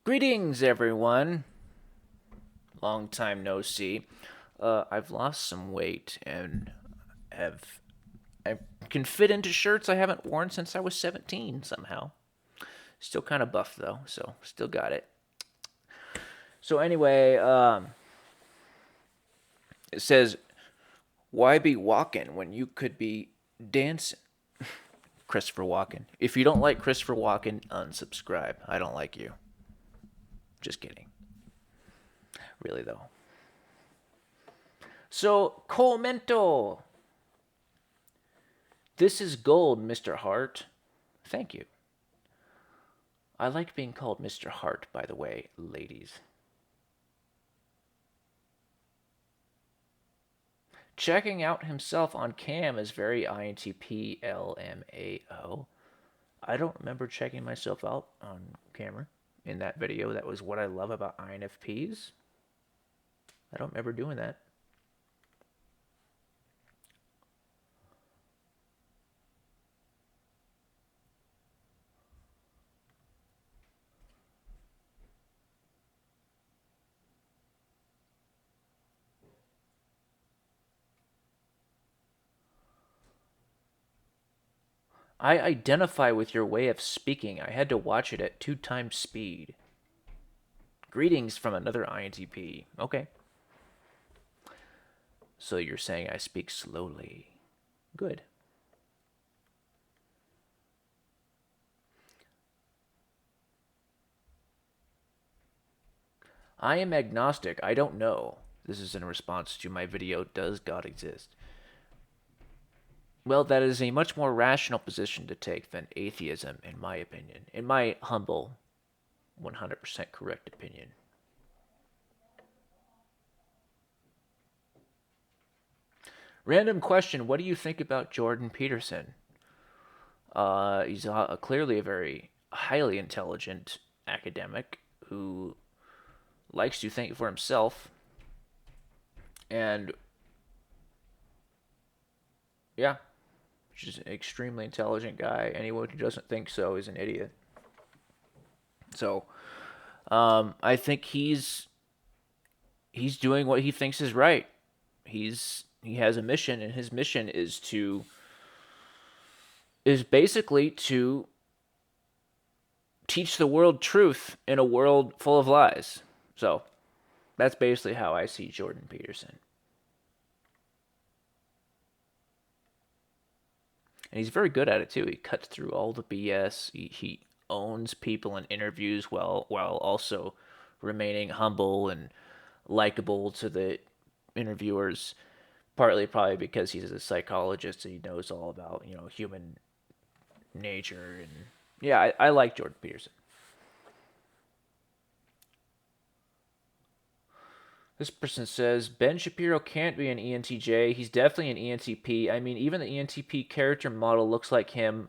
Greetings, everyone. Long time no see. I've lost some weight and have I can fit into shirts I haven't worn since I was 17 somehow. Still kind of buff though, so still got it. So anyway, it says, "Why be walking when you could be dancing?" Christopher Walken. If you don't like Christopher Walken, unsubscribe. I don't like you. Just kidding. Really though. So, commento. This is gold, Mr. Hart. Thank you. I like being called Mr. Hart, by the way, ladies. Checking out himself on cam is very INTP LMAO. I don't remember checking myself out on camera in that video. That was what I love about INFPs. I don't remember doing that. I identify with your way of speaking. I had to watch it at 2 times speed. Greetings from another INTP. Okay. So you're saying I speak slowly. Good. I am agnostic. I don't know. This is in response to my video, Does God Exist? Well, that is a much more rational position to take than atheism, in my opinion. In my humble, 100% correct opinion. Random question. What do you think about Jordan Peterson? He's clearly a very highly intelligent academic who likes to think for himself. And yeah, just an extremely intelligent guy. Anyone who doesn't think so is an idiot. So I think he's doing what he thinks is right. He has a mission, and his mission is basically to teach the world truth in a world full of lies. So that's basically how I see Jordan Peterson. And he's very good at it too. He cuts through all the BS. He owns people in interviews while also remaining humble and likable to the interviewers. Partly probably because he's a psychologist and he knows all about human nature. And yeah, I like Jordan Peterson. This person says Ben Shapiro can't be an ENTJ. He's definitely an ENTP. I mean, even the ENTP character model looks like him.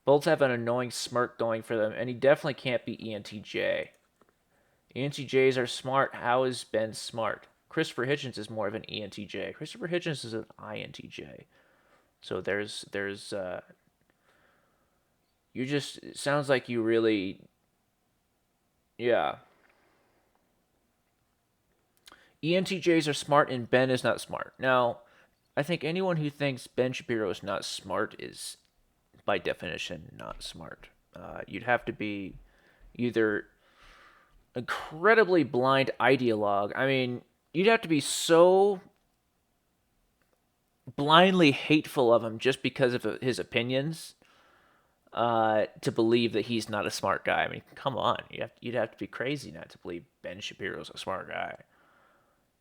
Both have an annoying smirk going for them, and he definitely can't be ENTJ. ENTJs are smart. How is Ben smart? Christopher Hitchens is more of an ENTJ. Christopher Hitchens is an INTJ. So there's you just it sounds like you really yeah. ENTJs are smart and Ben is not smart. Now, I think anyone who thinks Ben Shapiro is not smart is, by definition, not smart. You'd have to be either incredibly blind ideologue. I mean, you'd have to be so blindly hateful of him just because of his opinions to believe that he's not a smart guy. I mean, come on, you'd have to be crazy not to believe Ben Shapiro's a smart guy.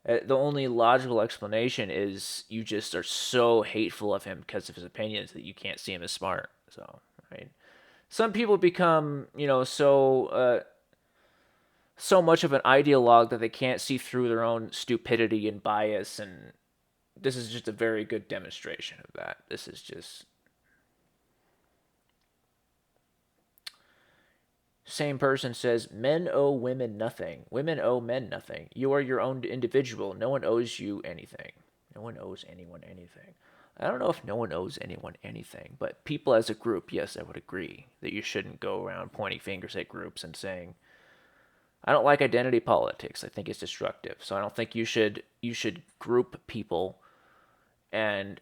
The only logical explanation is you just are so hateful of him because of his opinions that you can't see him as smart. So, I mean, some people become, so much of an ideologue that they can't see through their own stupidity and bias, and this is just a very good demonstration of that. This is just same person says men owe women nothing. Women owe men nothing. You are your own individual. No one owes you anything. No one owes anyone anything. I don't know if no one owes anyone anything, but people as a group, yes, I would agree that you shouldn't go around pointing fingers at groups and saying, I don't like identity politics. I think it's destructive. So I don't think you should group people and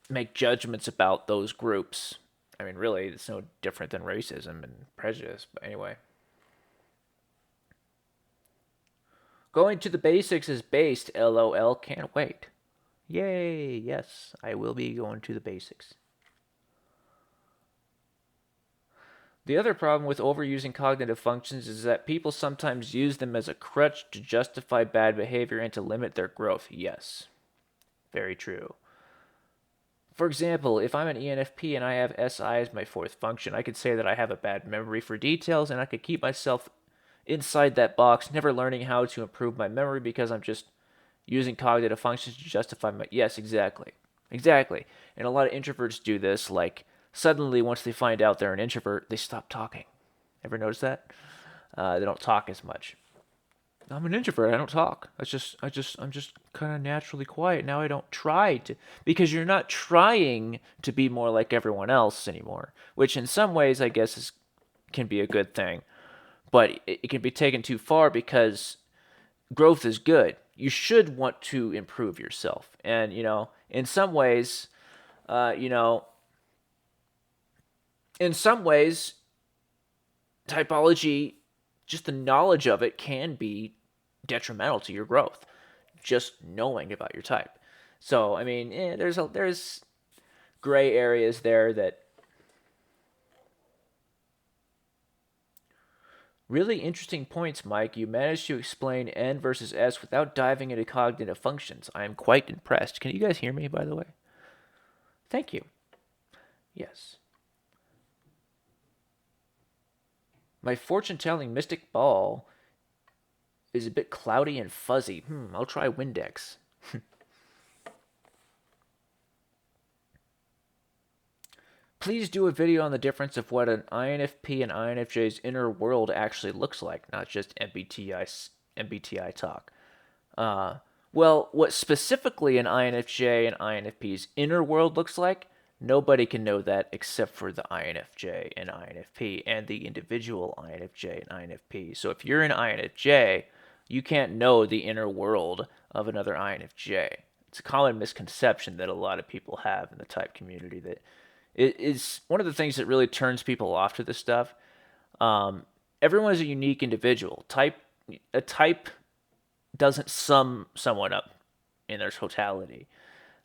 make judgments about those groups. I mean, really, it's no different than racism and prejudice. But anyway, going to the basics is based. LOL. Can't wait. Yay! Yes, I will be going to the basics. The other problem with overusing cognitive functions is that people sometimes use them as a crutch to justify bad behavior and to limit their growth. Yes, very true. For example, if I'm an ENFP and I have SI as my fourth function, I could say that I have a bad memory for details and I could keep myself inside that box, never learning how to improve my memory because I'm just using cognitive functions to justify my. Yes, exactly. Exactly. And a lot of introverts do this. Like, suddenly, once they find out they're an introvert, they stop talking. Ever notice that? They don't talk as much. I'm an introvert. I don't talk. I'm just kind of naturally quiet. Now I don't try to, because you're not trying to be more like everyone else anymore, which in some ways I guess can be a good thing, but it can be taken too far because growth is good. You should want to improve yourself, and in some ways, uh, you know, in some ways, typology, just the knowledge of it can be detrimental to your growth. Just knowing about your type. So I mean, there's gray areas there that really interesting points, Mike. You managed to explain N versus S without diving into cognitive functions. I am quite impressed. Can you guys hear me, by the way? Thank you. Yes. My fortune telling mystic ball is a bit cloudy and fuzzy. I'll try Windex. Please do a video on the difference of what an INFP and INFJ's inner world actually looks like, not just MBTI talk. Uh, well, what specifically an INFJ and INFP's inner world looks like, nobody can know that except for the INFJ and INFP and the individual INFJ and INFP. So if you're an INFJ, you can't know the inner world of another INFJ. It's a common misconception that a lot of people have in the type community that it is one of the things that really turns people off to this stuff. Um, Everyone is a unique individual. A type doesn't sum someone up in their totality.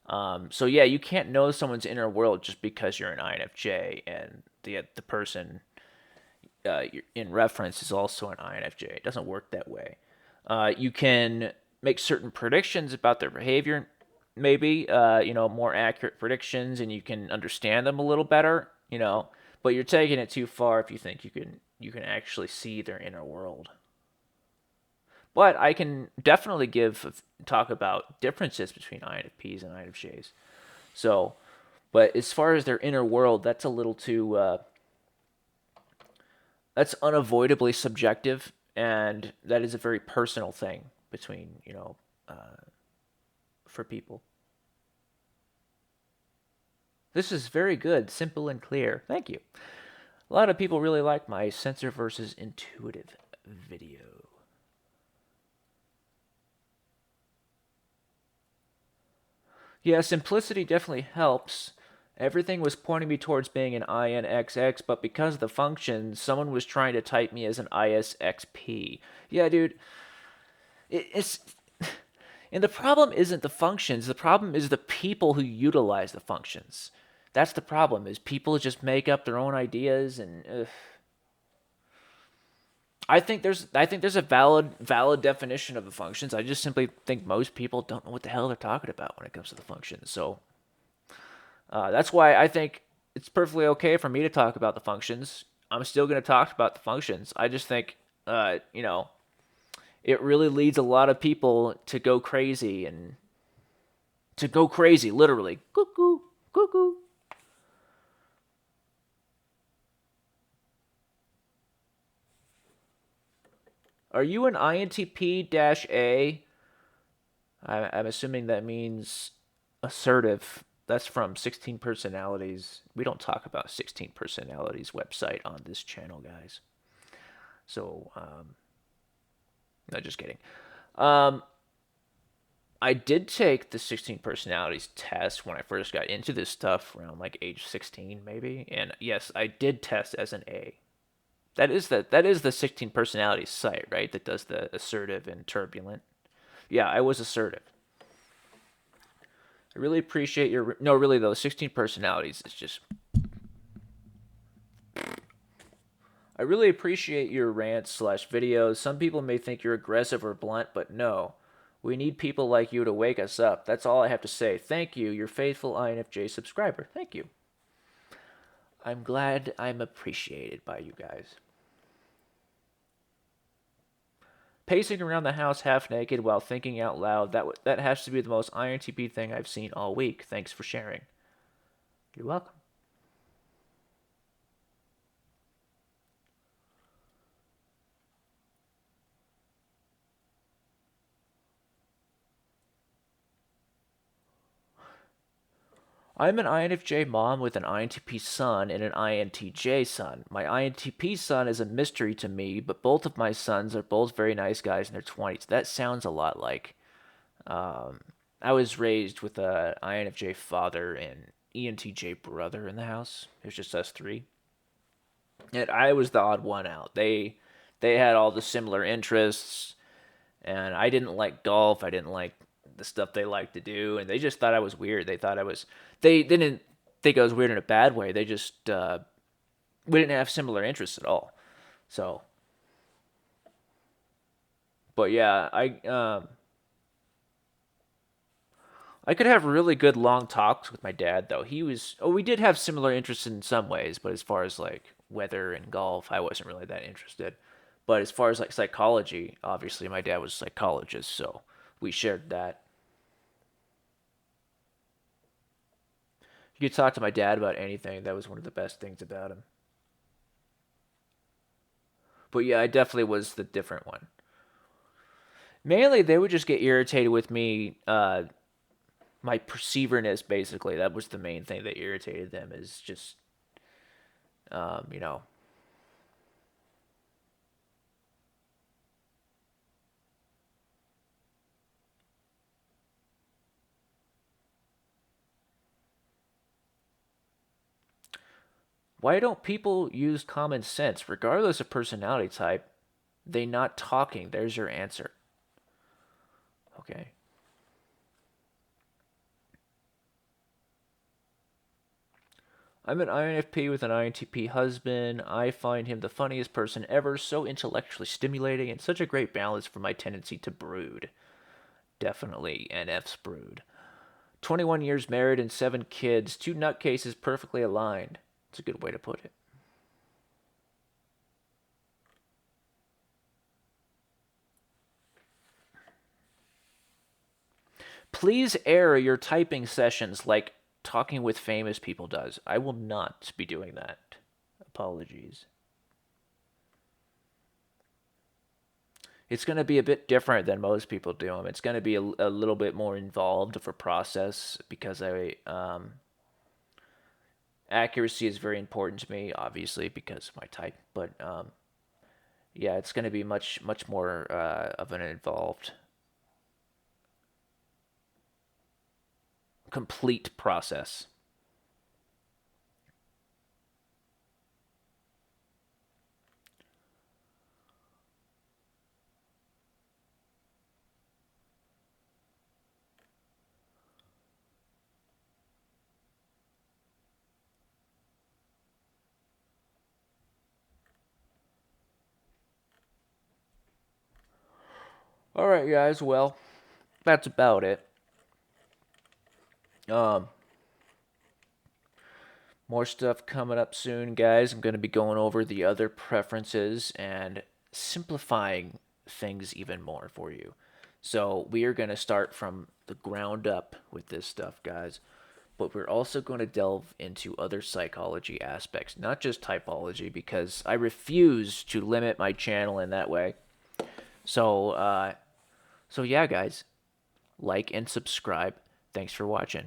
So yeah, you can't know someone's inner world just because you're an INFJ and the person in reference is also an INFJ. It doesn't work that way. You can make certain predictions about their behavior, maybe more accurate predictions, and you can understand them a little better. But you're taking it too far if you think you can actually see their inner world. But I can definitely talk about differences between INFPs and INFJs. So, but as far as their inner world, that's a little too that's unavoidably subjective, and that is a very personal thing between for people. This is very good, simple and clear. Thank you. A lot of people really like my sensor versus intuitive video. Yeah, simplicity definitely helps. Everything was pointing me towards being an INXX, but because of the function, someone was trying to type me as an ISXP. Yeah, dude, it's. And the problem isn't the functions, the problem is the people who utilize the functions. That's the problem, is people just make up their own ideas and. I think there's a valid definition of the functions. I just simply think most people don't know what the hell they're talking about when it comes to the functions. So that's why I think it's perfectly okay for me to talk about the functions. I'm still going to talk about the functions. I just think, it really leads a lot of people to go crazy and to go crazy, literally. Cuckoo, cuckoo. Are you an INTP-A? I'm assuming that means assertive. That's from 16 Personalities. We don't talk about 16 Personalities website on this channel, guys. So, No, just kidding. Um, I did take the 16 personalities test when I first got into this stuff around like age 16 maybe, and yes, I did test as an A. That is the 16 personalities site, right? That does the assertive and turbulent. Yeah, I was assertive. I really appreciate your no, really though, 16 personalities is just I really appreciate your rants slash videos. Some people may think you're aggressive or blunt, but no. We need people like you to wake us up. That's all I have to say. Thank you, your faithful INFJ subscriber. Thank you. I'm glad I'm appreciated by you guys. Pacing around the house half naked while thinking out loud, that has to be the most INTP thing I've seen all week. Thanks for sharing. You're welcome. I'm an INFJ mom with an INTP son and an INTJ son. My INTP son is a mystery to me, but both of my sons are both very nice guys in their 20s. That sounds a lot like I was raised with a INFJ father and ENTJ brother in the house. It was just us three. And I was the odd one out. They had all the similar interests, and I didn't like golf. I didn't like the stuff they like to do, and they just thought I was weird. They thought I was. They didn't think I was weird in a bad way. They just we didn't have similar interests at all. So, but yeah, I could have really good long talks with my dad though. He was we did have similar interests in some ways, but as far as like weather and golf, I wasn't really that interested. But as far as like psychology, obviously my dad was a psychologist, so we shared that. You could talk to my dad about anything. That was one of the best things about him. But yeah, I definitely was the different one. Mainly, they would just get irritated with me, my perceiverness. Basically, that was the main thing that irritated them. Is just, you know, why don't people use common sense, regardless of personality type? They not talking. There's your answer. Okay. I'm an INFP with an INTP husband. I find him the funniest person ever, so intellectually stimulating, and such a great balance for my tendency to brood. Definitely NF's brood. 21 years married and 7 kids, 2 nutcases perfectly aligned. It's a good way to put it. Please air your typing sessions like talking with famous people does. I will not be doing that. Apologies. It's going to be a bit different than most people do them. It's going to be a little bit more involved of a process because accuracy is very important to me, obviously because of my type. But yeah, it's going to be much more of an involved, complete process. All right, guys. Well, that's about it. Um, More stuff coming up soon, guys. I'm going to be going over the other preferences and simplifying things even more for you. So, we are going to start from the ground up with this stuff, guys. But we're also going to delve into other psychology aspects, not just typology, because I refuse to limit my channel in that way. So, so yeah, guys, like and subscribe. Thanks for watching.